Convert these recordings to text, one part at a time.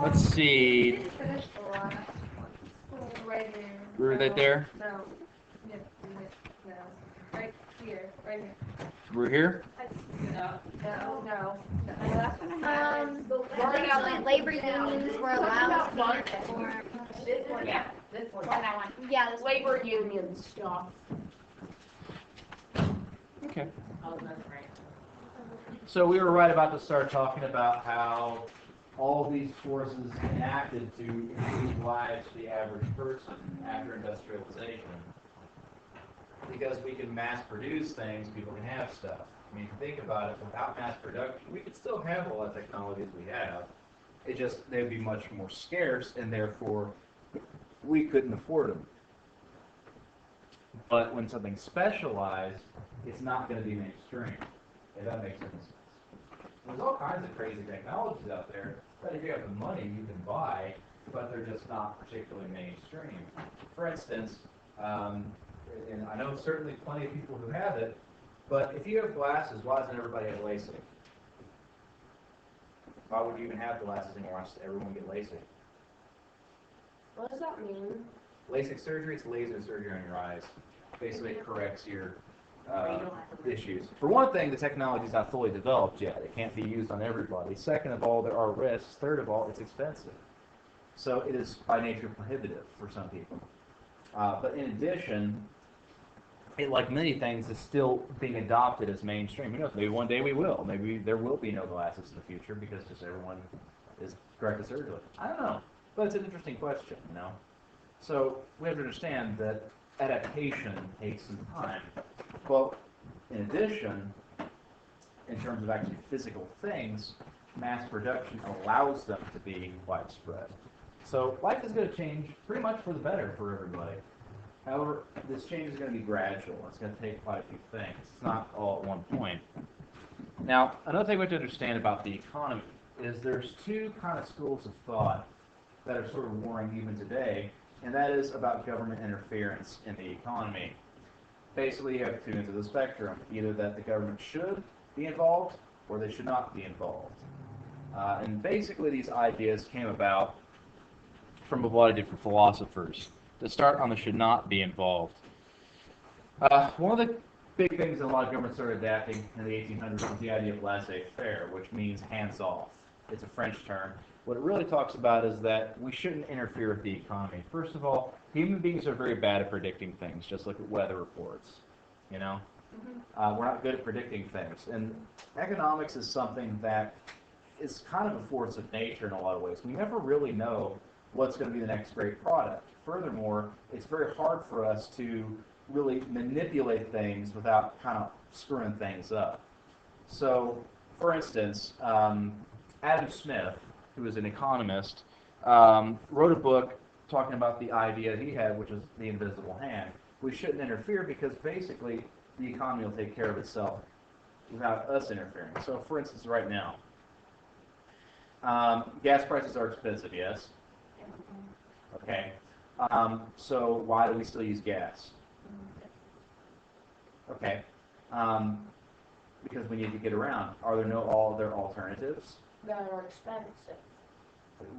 Let's see. Finish the last one. Right there. Were they there? No. Yeah, no. Right here. Right here. We're here? No. No. No. Labor unions were allowed to be formed. This one, yeah, this one. That one. Yeah, this Labor union stuff. Okay. Oh, that's right. So we were right about to start talking about how all these forces enacted to improve lives for the average person after industrialization. Because we can mass produce things, people can have stuff. I mean, if you think about it, without mass production, we could still have all the technologies we have. It just, they'd be much more scarce, and therefore, we couldn't afford them. But when something's specialized, it's not going to be mainstream, if that makes any sense. There's all kinds of crazy technologies out there that if you have the money, you can buy, but they're just not particularly mainstream. For instance, and I know certainly plenty of people who have it, but if you have glasses, why doesn't everybody have LASIK? Why would you even have glasses anymore? Why does everyone get LASIK? What does that mean? LASIK surgery is laser surgery on your eyes. Basically, it corrects your issues. For one thing, the technology is not fully developed yet. It can't be used on everybody. Second of all, there are risks. Third of all, it's expensive. So it is by nature prohibitive for some people. But in addition, it, like many things, is still being adopted as mainstream. Who knows? Maybe one day we will. Maybe there will be no glasses in the future because just everyone is corrected surgically. I don't know. But it's an interesting question, you know? So we have to understand that adaptation takes some time. Well, in addition, in terms of actually physical things, mass production allows them to be widespread. So life is going to change pretty much for the better for everybody. However, this change is going to be gradual. It's going to take quite a few things. It's not all at one point. Now, another thing we have to understand about the economy is there's two kind of schools of thought that are sort of warring even today, and that is about government interference in the economy. Basically, you have two ends of the spectrum, either that the government should be involved or they should not be involved. And basically, these ideas came about from a lot of different philosophers. To start on the should not be involved. One of the big things that a lot of governments started adapting in the 1800s was the idea of laissez-faire, which means hands-off. It's a French term. What it really talks about is that we shouldn't interfere with the economy. First of all, human beings are very bad at predicting things. Just look at weather reports, you know? We're not good at predicting things. And economics is something that is kind of a force of nature in a lot of ways. We never really know what's going to be the next great product. Furthermore, it's very hard for us to really manipulate things without kind of screwing things up. So, for instance, Adam Smith, who is an economist, wrote a book talking about the idea he had, which is the invisible hand. We shouldn't interfere because basically the economy will take care of itself without us interfering. So, for instance, right now, gas prices are expensive, yes? Okay. So why do we still use gas? Okay. Because we need to get around. Are there no other alternatives? That are expensive.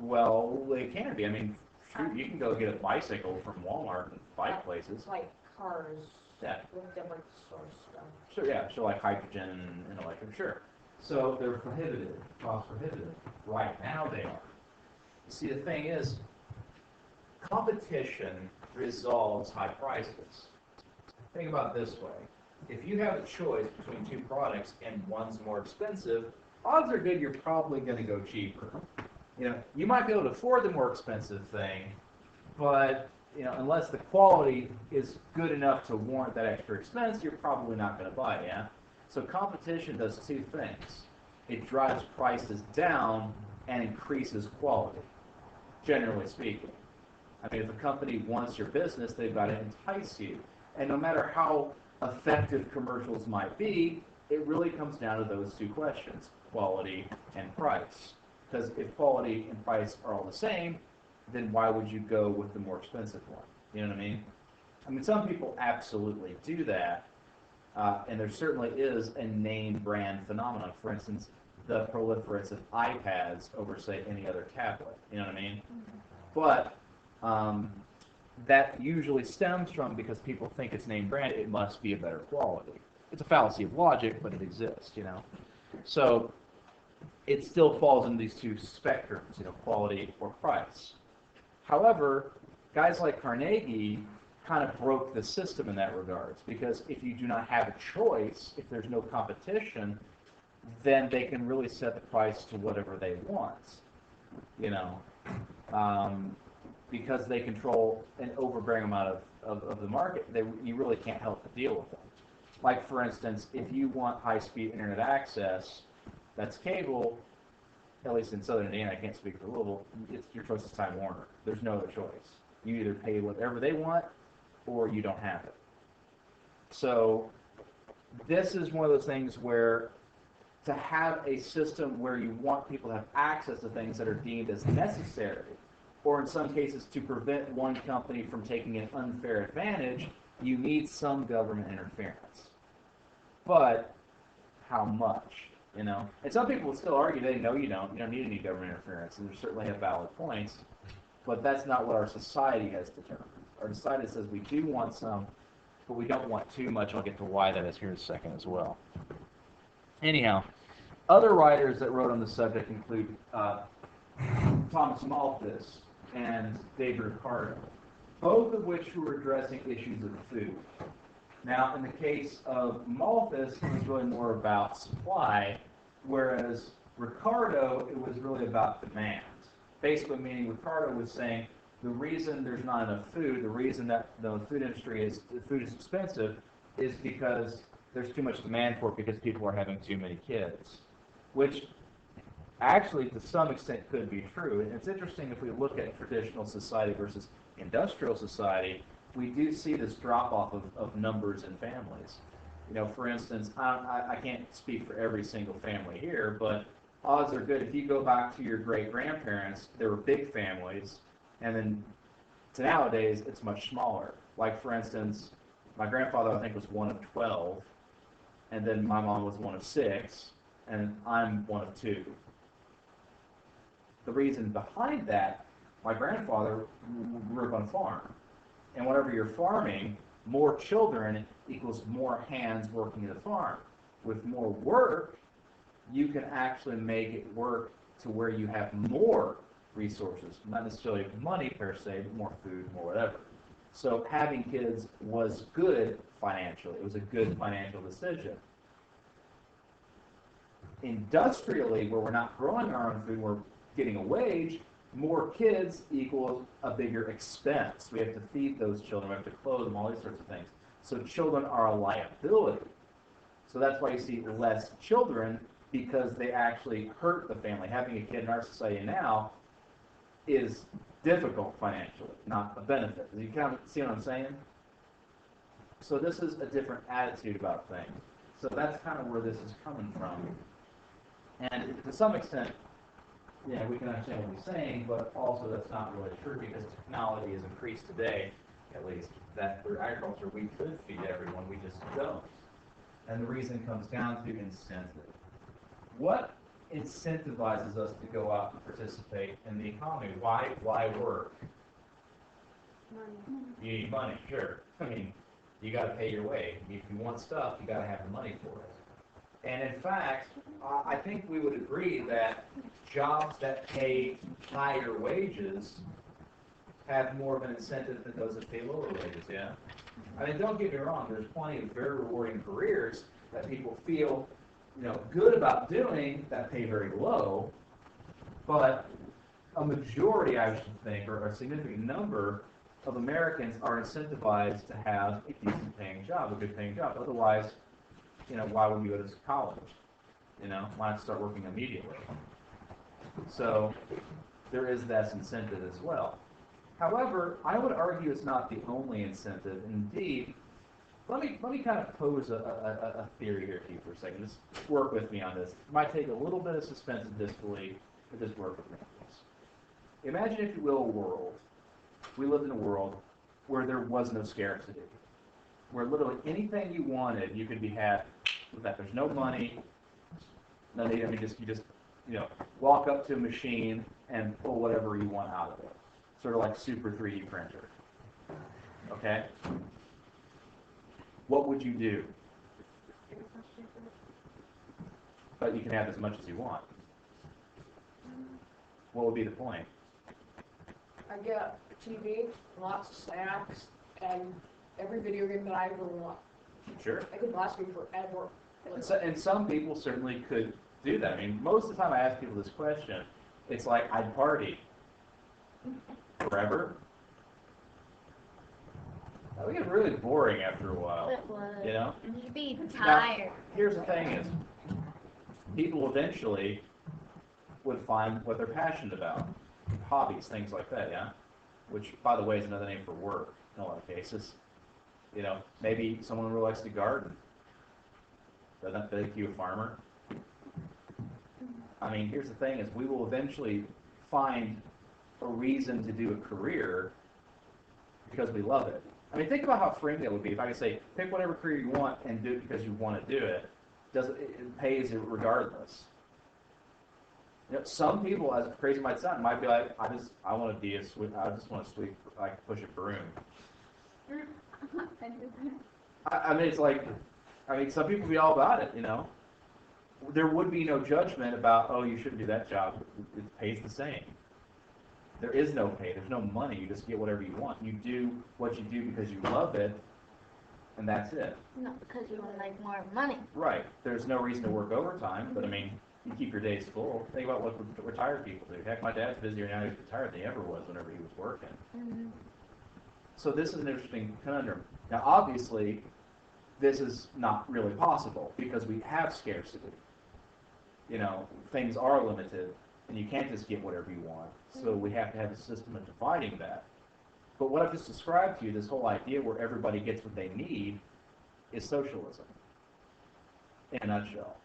Well, they can be. I mean, shoot, you can go get a bicycle from Walmart and bike places. Like cars. Yeah. With different sort of stuff. Sure, yeah. Sure, like hydrogen and electric. Sure. So they're prohibitive, cost prohibitive. Right now they are. See, the thing is, competition resolves high prices. Think about it this way. If you have a choice between two products and one's more expensive, odds are good you're probably going to go cheaper. You know, you might be able to afford the more expensive thing, but you know, unless the quality is good enough to warrant that extra expense, you're probably not going to buy it, yeah? So competition does two things. It drives prices down and increases quality, generally speaking. I mean, if a company wants your business, they've got to entice you. And no matter how effective commercials might be, it really comes down to those two questions, quality and price. Because if quality and price are all the same, then why would you go with the more expensive one? You know what I mean? I mean, some people absolutely do that, and there certainly is a name brand phenomenon. For instance, the proliferance of iPads over, say, any other tablet. You know what I mean? But that usually stems from because people think it's name brand, it must be a better quality. It's a fallacy of logic, but it exists, you know. So it still falls in these two spectrums, you know, quality or price. However, guys like Carnegie kind of broke the system in that regards, because if you do not have a choice, if there's no competition, then they can really set the price to whatever they want, you know, because they control an overbearing amount of the market. You really can't help but deal with them. Like, for instance, if you want high-speed internet access, that's cable, at least in Southern Indiana, I can't speak for Louisville, it's your choice is Time Warner. There's no other choice. You either pay whatever they want, or you don't have it. So this is one of those things where to have a system where you want people to have access to things that are deemed as necessary, or in some cases to prevent one company from taking an unfair advantage, you need some government interference. But how much? You know, and some people will still argue they know you don't need any government interference, and they certainly have valid points, but that's not what our society has determined. Our society says we do want some, but we don't want too much. I'll get to why that is here in a second as well. Anyhow, other writers that wrote on the subject include Thomas Malthus and David Ricardo, both of which were addressing issues of food. Now, in the case of Malthus, it was really more about supply, whereas Ricardo, it was really about demand. Basically, meaning Ricardo was saying the reason there's not enough food, the reason that the food is expensive, is because there's too much demand for it because people are having too many kids, which actually to some extent could be true. And it's interesting if we look at traditional society versus industrial society, we do see this drop-off of numbers in families. You know, for instance, I can't speak for every single family here, but odds are good. If you go back to your great-grandparents, there were big families, and then to nowadays, it's much smaller. Like, for instance, my grandfather, I think, was one of 12, and then my mom was one of 6, and I'm one of 2. The reason behind that, my grandfather grew up on a farm. And whenever you're farming, more children equals more hands working the farm. With more work, you can actually make it work to where you have more resources, not necessarily money per se, but more food, more whatever. So having kids was good financially. It was a good financial decision. Industrially, where we're not growing our own food, we're getting a wage, more kids equals a bigger expense. We have to feed those children, we have to clothe them, all these sorts of things. So children are a liability. So that's why you see less children, because they actually hurt the family. Having a kid in our society now is difficult financially, not a benefit. You kind of see what I'm saying? So this is a different attitude about things. So that's kind of where this is coming from. And to some extent, yeah, we can understand what he's saying, but also that's not really true because technology has increased today, at least, that through agriculture we could feed everyone, we just don't. And the reason comes down to incentive. What incentivizes us to go out and participate in the economy? Why work? Money. You need money, sure. I mean, you got to pay your way. If you want stuff, you got to have the money for it. And in fact, I think we would agree that jobs that pay higher wages have more of an incentive than those that pay lower wages, yeah? I mean, don't get me wrong, there's plenty of very rewarding careers that people feel, good about doing that pay very low, but a majority, I should think, or a significant number of Americans are incentivized to have a decent paying job, a good paying job. Otherwise, why would you go to college? Why not start working immediately? So there is that incentive as well. However, I would argue it's not the only incentive. Indeed, let me kind of pose a theory here to you for a second. Just work with me on this. It might take a little bit of suspense and disbelief, but just work with me on this. Imagine, if you will, a world. We lived in a world where there was no scarcity, where literally anything you wanted, you could be had with that. There's no money. No need, I mean, you just, walk up to a machine and pull whatever you want out of it. Sort of like super 3D printer. Okay? What would you do? But you can have as much as you want. What would be the point? I get a TV, lots of snacks, and every video game that I ever want. Sure. I could last me forever. And some people certainly could do that. I mean, most of the time I ask people this question, it's like, I'd party forever. That would get really boring after a while, It would. you know? You'd be Now, tired. here's the thing is, people eventually would find what they're passionate about. Hobbies, things like that, yeah? Which, by the way, is another name for work in a lot of cases. Maybe someone really likes to garden. Doesn't that make you a farmer? I mean, here's the thing is, we will eventually find a reason to do a career because we love it. I mean, think about how freeing that would be if I could say, pick whatever career you want and do it because you want to do it. It pays you regardless. Some people, as crazy as it might sound, might be like, I just want to sweep, like push a broom. I mean, it's like, some people be all about it, There would be no judgment about, oh, you shouldn't do that job. It pays the same. There is no pay. There's no money. You just get whatever you want. You do what you do because you love it, and that's it. Not because you want to make more money. Right. There's no reason to work overtime, but I mean, you keep your days full. Think about what retired people do. Heck, my dad's busier now he's retired than he ever was whenever he was working. Mm-hmm. So this is an interesting conundrum. Now, obviously, this is not really possible because we have scarcity. Things are limited, and you can't just get whatever you want. So we have to have a system of dividing that. But what I've just described to you, this whole idea where everybody gets what they need, is socialism, in a nutshell.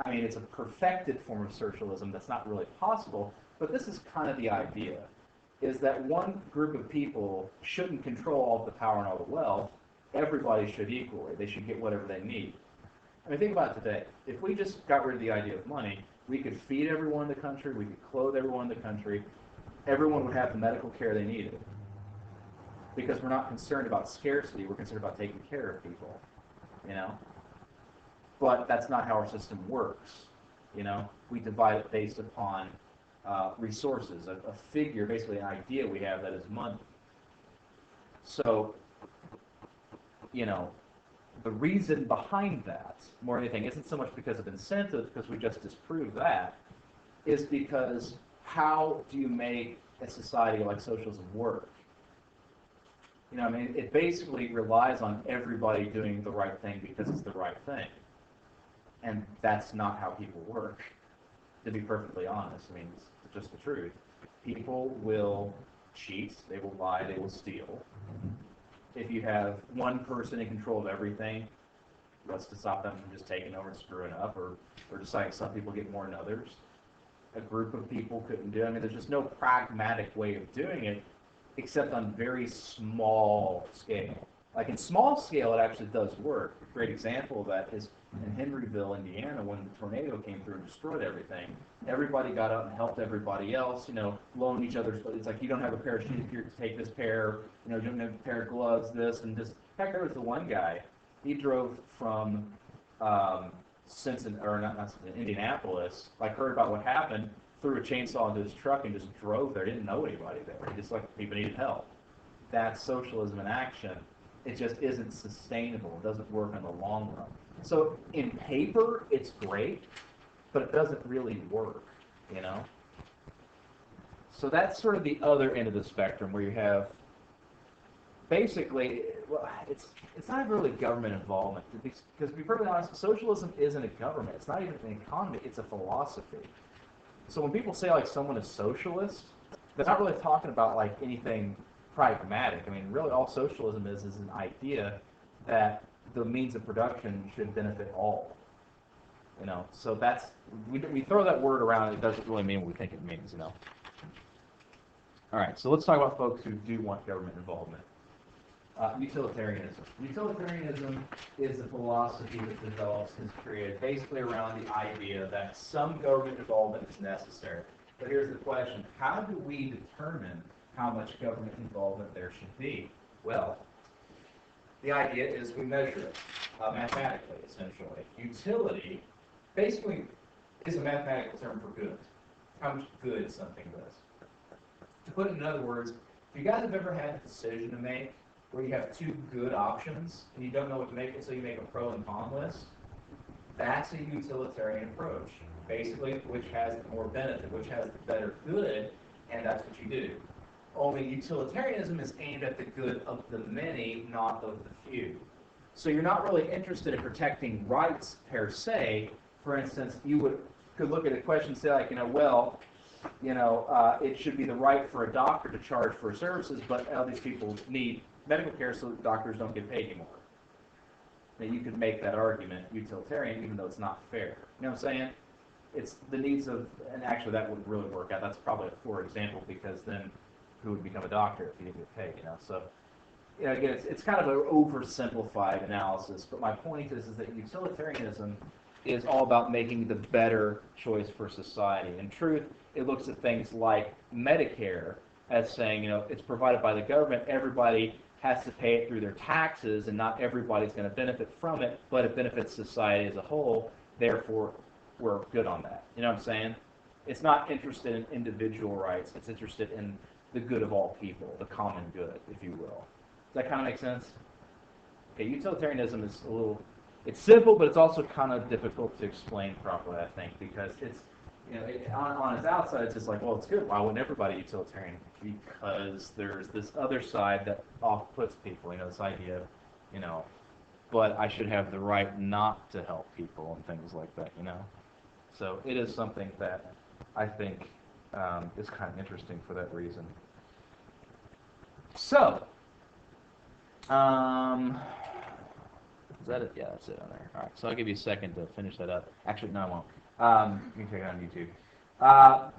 I mean, it's a perfected form of socialism that's not really possible, but this is kind of the idea, is that one group of people shouldn't control all the power and all the wealth. Everybody should equally. They should get whatever they need. I mean, think about it today. If we just got rid of the idea of money, we could feed everyone in the country, we could clothe everyone in the country, everyone would have the medical care they needed. Because we're not concerned about scarcity, we're concerned about taking care of people, But that's not how our system works, We divide it based upon resources, a figure, basically an idea we have that is money. So, the reason behind that, more than anything, isn't so much because of incentives, because we just disproved that, is because how do you make a society like socialism work? It basically relies on everybody doing the right thing because it's the right thing. And that's not how people work, to be perfectly honest. It's just the truth. People will cheat, they will lie, they will steal. If you have one person in control of everything, what's to stop them from just taking over and screwing up, or deciding some people get more than others? A group of people couldn't do it. There's just no pragmatic way of doing it, except on very small scale. Like in small scale, it actually does work. A great example of that is in Henryville, Indiana, when the tornado came through and destroyed everything. Everybody got out and helped everybody else, loan each other. It's like, you don't have a pair of shoes, here, take this pair, you don't have a pair of gloves, this, and just, heck, there was the one guy, he drove from Indianapolis, heard about what happened, threw a chainsaw into his truck and just drove there. He didn't know anybody there. He just people needed help. That's socialism in action. It just isn't sustainable. It doesn't work in the long run. So in paper, it's great, but it doesn't really work, So that's sort of the other end of the spectrum where you have basically, it's not really government involvement. Because to be perfectly honest, socialism isn't a government. It's not even an economy. It's a philosophy. So when people say someone is socialist, they're not really talking about anything pragmatic. Really all socialism is an idea that the means of production should benefit all. So that's, we throw that word around, it doesn't really mean what we think it means, All right, so let's talk about folks who do want government involvement. Utilitarianism. Utilitarianism is a philosophy that develops and is created basically around the idea that some government involvement is necessary. But here's the question: how do we determine how much government involvement there should be? Well, the idea is we measure it mathematically, essentially. Utility basically is a mathematical term for good. How much good something does. To put it in other words, if you guys have ever had a decision to make where you have two good options and you don't know what to make, so you make a pro and con list, that's a utilitarian approach. Basically, which has more benefit, which has the better good, and that's what you do. Only utilitarianism is aimed at the good of the many, not of the few. So you're not really interested in protecting rights per se. For instance, you could look at a question and say, like, it should be the right for a doctor to charge for services, but all these people need medical care, so doctors don't get paid anymore. Now, you could make that argument utilitarian, even though it's not fair. You know what I'm saying? It's the needs of, and actually that wouldn't really work out. That's probably a poor example, because then who would become a doctor if he didn't get paid, So, again, it's kind of an oversimplified analysis, but my point is that utilitarianism is all about making the better choice for society. In truth, it looks at things like Medicare as saying, it's provided by the government, everybody has to pay it through their taxes, and not everybody's going to benefit from it, but it benefits society as a whole, therefore we're good on that. You know what I'm saying? It's not interested in individual rights, it's interested in the good of all people, the common good, if you will. Does that kind of make sense? Okay, utilitarianism is it's simple, but it's also kind of difficult to explain properly, I think, because it's, on its outside, it's just like, well, it's good. Why wouldn't everybody utilitarian? Because there's this other side that off-puts people, this idea of, but I should have the right not to help people and things like that, So it is something that I think is kind of interesting for that reason. So, is that it? Yeah, that's it on there. All right, so I'll give you a second to finish that up. Actually, no, I won't. You can check it on YouTube.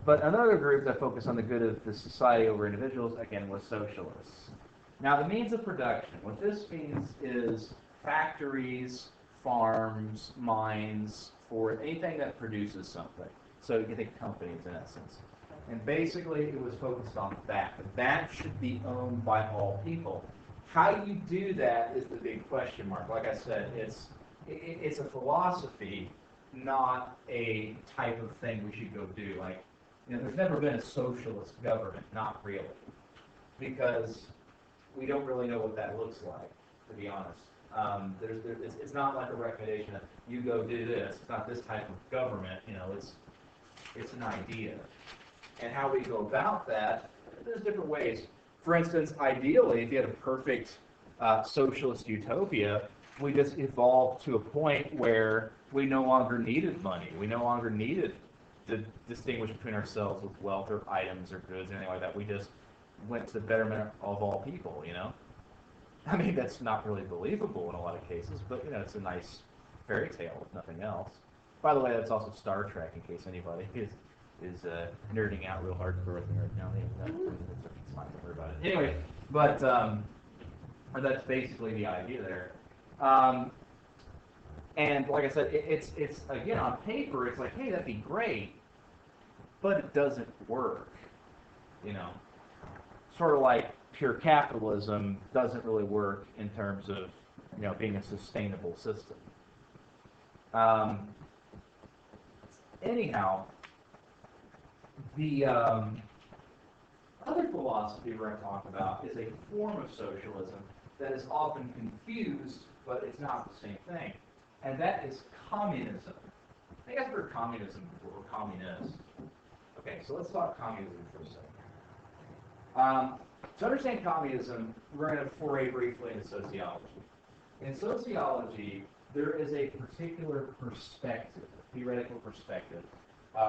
But another group that focused on the good of the society over individuals, again, was socialists. Now, the means of production, what this means is factories, farms, mines, for anything that produces something. So you can think companies, in essence. And basically, it was focused on that. That should be owned by all people. How you do that is the big question mark. Like I said, it's a philosophy, not a type of thing we should go do. Like, there's never been a socialist government, not really, because we don't really know what that looks like, to be honest. It's not like a recommendation that you go do this. It's not this type of government. It's an idea. And how we go about that, there's different ways. For instance, ideally, if you had a perfect socialist utopia, we just evolved to a point where we no longer needed money. We no longer needed to distinguish between ourselves with wealth or items or goods, anything like that. We just went to the betterment of all people, I mean, that's not really believable in a lot of cases, but, it's a nice fairy tale, if nothing else. By the way, that's also Star Trek, in case anybody is nerding out real hard for a nerd now. It's fine, don't worry about it. Anyway, but that's basically the idea there. And like I said, it's again, on paper, it's like, hey, that'd be great, but it doesn't work. Sort of like pure capitalism doesn't really work in terms of being a sustainable system. Anyhow, the other philosophy we're going to talk about is a form of socialism that is often confused, but it's not the same thing, and that is communism. I think I've heard communism before, communist. Okay, so let's talk communism for a second. To understand communism, we're going to foray briefly into sociology. In sociology, there is a particular perspective, theoretical perspective,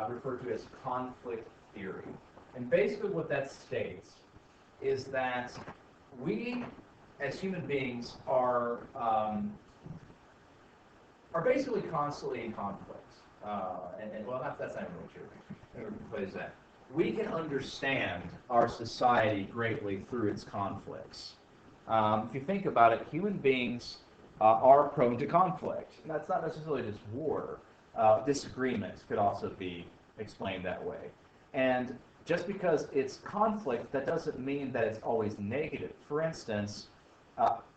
referred to as conflict theory. And basically what that states is that we, as human beings, are basically constantly in conflict. Well, that's not really true. What is that? We can understand our society greatly through its conflicts. If you think about it, human beings are prone to conflict. And that's not necessarily just war. Disagreements could also be explained that way. And just because it's conflict, that doesn't mean that it's always negative. For instance,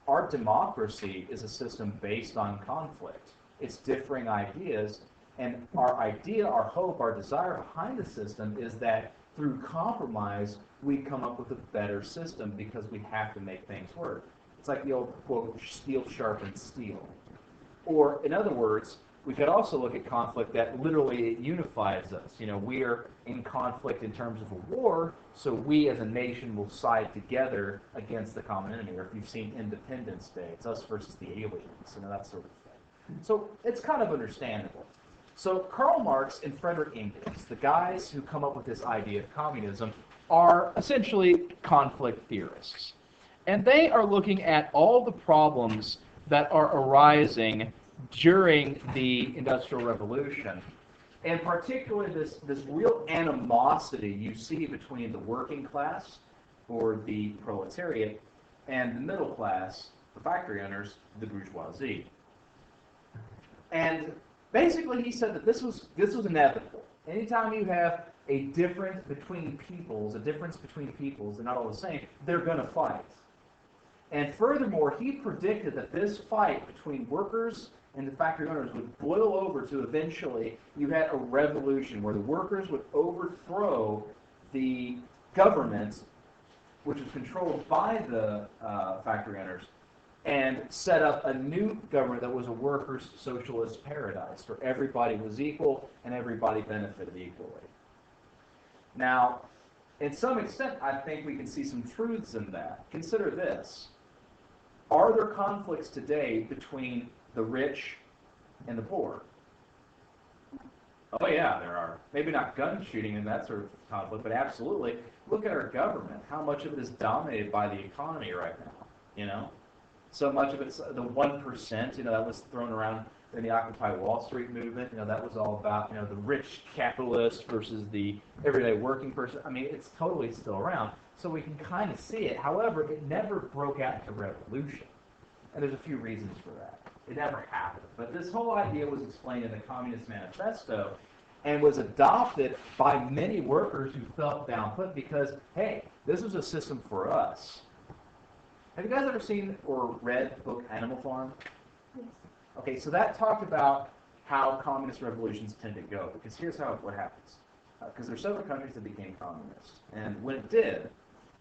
our democracy is a system based on conflict. It's differing ideas, and our idea, our hope, our desire behind the system is that through compromise, we come up with a better system because we have to make things work. It's like the old quote, steel sharpens steel. Or, in other words, we could also look at conflict that literally it unifies us. You know, we are in conflict in terms of a war, so we as a nation will side together against the common enemy. Or if you've seen Independence Day, it's us versus the aliens, you know, that sort of thing. So it's kind of understandable. So Karl Marx and Frederick Engels, the guys who come up with this idea of communism, are essentially conflict theorists. And they are looking at all the problems that are arising during the Industrial Revolution, and particularly this real animosity you see between the working class, or the proletariat, and the middle class, the factory owners, the bourgeoisie. And basically he said that this was inevitable. Anytime you have a difference between peoples, they're not all the same, they're going to fight. And furthermore, he predicted that this fight between workers and the factory owners would boil over to eventually you had a revolution where the workers would overthrow the government, which was controlled by the factory owners, and set up a new government that was a workers' socialist paradise where everybody was equal and everybody benefited equally. Now, in some extent, I think we can see some truths in that. Consider this. Are there conflicts today between the rich and the poor? Oh yeah, there are. Maybe not gun shooting and that sort of conflict, but absolutely. Look at our government. How much of it is dominated by the economy right now? You know, so much of it's the 1%. You know, that was thrown around in the Occupy Wall Street movement. You know, that was all about, you know, the rich capitalist versus the everyday working person. I mean, it's totally still around. So we can kind of see it. However, it never broke out into revolution. And there's a few reasons for that. It never happened. But this whole idea was explained in the Communist Manifesto and was adopted by many workers who felt downput because, hey, this was a system for us. Have you guys ever seen or read the book Animal Farm? Yes. Okay, so that talked about how communist revolutions tend to go. Because here's what happens. Because there's several countries that became communist. And when it did,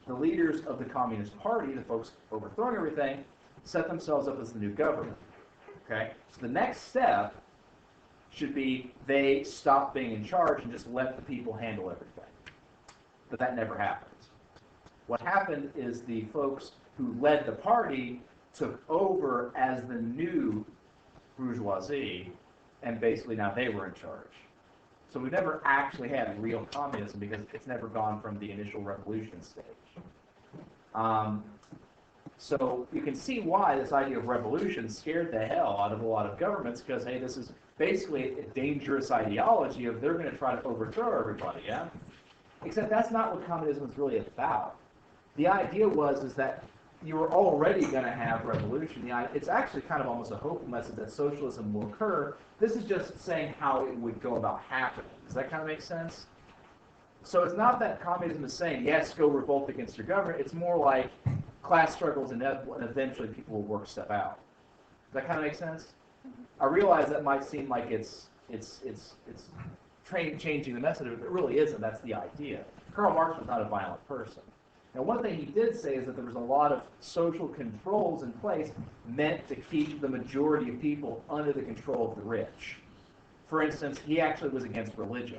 the leaders of the Communist Party, the folks overthrowing everything, set themselves up as the new government. Okay? So the next step should be they stop being in charge and just let the people handle everything. But that never happened. What happened is the folks who led the party took over as the new bourgeoisie, and basically now they were in charge. So we've never actually had real communism because it's never gone from the initial revolution stage. So you can see why this idea of revolution scared the hell out of a lot of governments because, hey, this is basically a dangerous ideology of they're going to try to overthrow everybody, yeah? Except that's not what communism is really about. The idea is that you were already going to have revolution. It's actually kind of almost a hopeful message that socialism will occur. This is just saying how it would go about happening. Does that kind of make sense? So it's not that communism is saying, yes, go revolt against your government. It's more like class struggles inevitable, and eventually people will work stuff out. Does that kind of make sense? I realize that might seem like it's changing the message, but it really isn't. That's the idea. Karl Marx was not a violent person. Now, one thing he did say is that there was a lot of social controls in place meant to keep the majority of people under the control of the rich. For instance, he actually was against religion.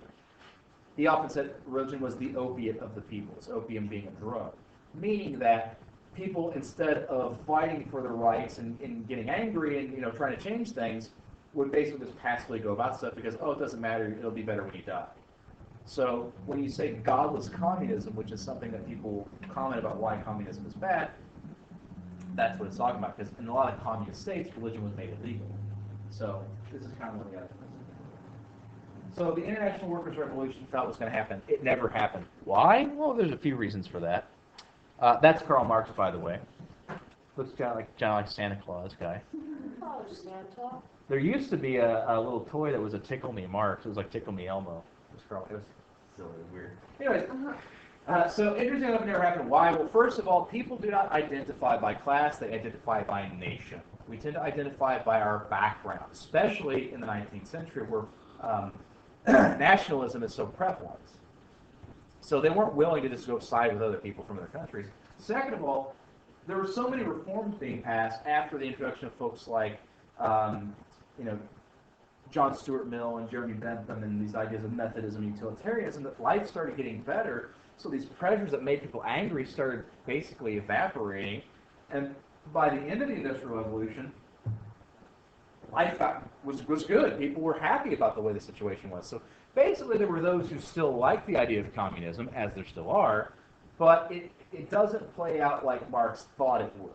He often said religion was the opiate of the people, opium being a drug, meaning that people, instead of fighting for their rights and getting angry and trying to change things, would basically just passively go about stuff because, oh, it doesn't matter, it'll be better when you die. So when you say godless communism, which is something that people comment about why communism is bad, that's what it's talking about. Because in a lot of communist states, religion was made illegal. So this is kind of what the other thing. So the International Workers' Revolution thought was going to happen. It never happened. Why? Well, there's a few reasons for that. That's Karl Marx, by the way. Looks kind of like Santa Claus guy. Oh, Santa. There used to be a little toy that was a Tickle Me Mark. It was like Tickle Me Elmo. It was silly, weird. Anyways, so interesting enough never happened. Why? Well, first of all, people do not identify by class; they identify by nation. We tend to identify by our background, especially in the 19th century, where nationalism is so prevalent. So they weren't willing to just go side with other people from other countries. Second of all, there were so many reforms being passed after the introduction of folks like, John Stuart Mill and Jeremy Bentham and these ideas of Methodism and utilitarianism, that life started getting better. So these pressures that made people angry started basically evaporating. And by the end of the Industrial Revolution, life was good. People were happy about the way the situation was. So basically there were those who still liked the idea of communism, as there still are, but it doesn't play out like Marx thought it would.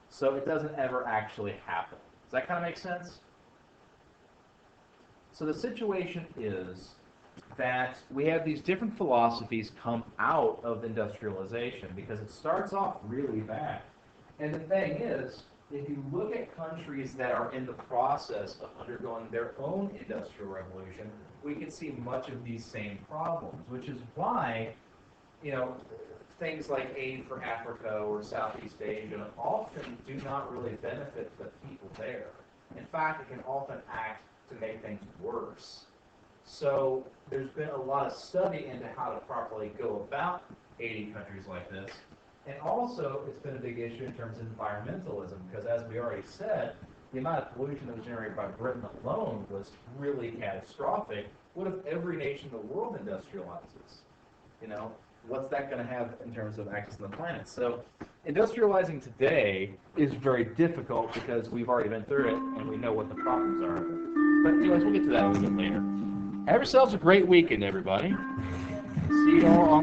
So it doesn't ever actually happen. Does that kind of make sense? So the situation is that we have these different philosophies come out of industrialization because it starts off really bad. And the thing is, if you look at countries that are in the process of undergoing their own industrial revolution, we can see much of these same problems, which is why, things like aid for Africa or Southeast Asia often do not really benefit the people there. In fact, it can often act to make things worse. So there's been a lot of study into how to properly go about aiding countries like this. And also, it's been a big issue in terms of environmentalism, because as we already said, the amount of pollution that was generated by Britain alone was really catastrophic. What if every nation in the world industrializes? What's that going to have in terms of access to the planet? So industrializing today is very difficult because we've already been through it and we know what the problems are. But anyways, we'll get to that a little bit later. Have yourselves a great weekend, everybody. See you all on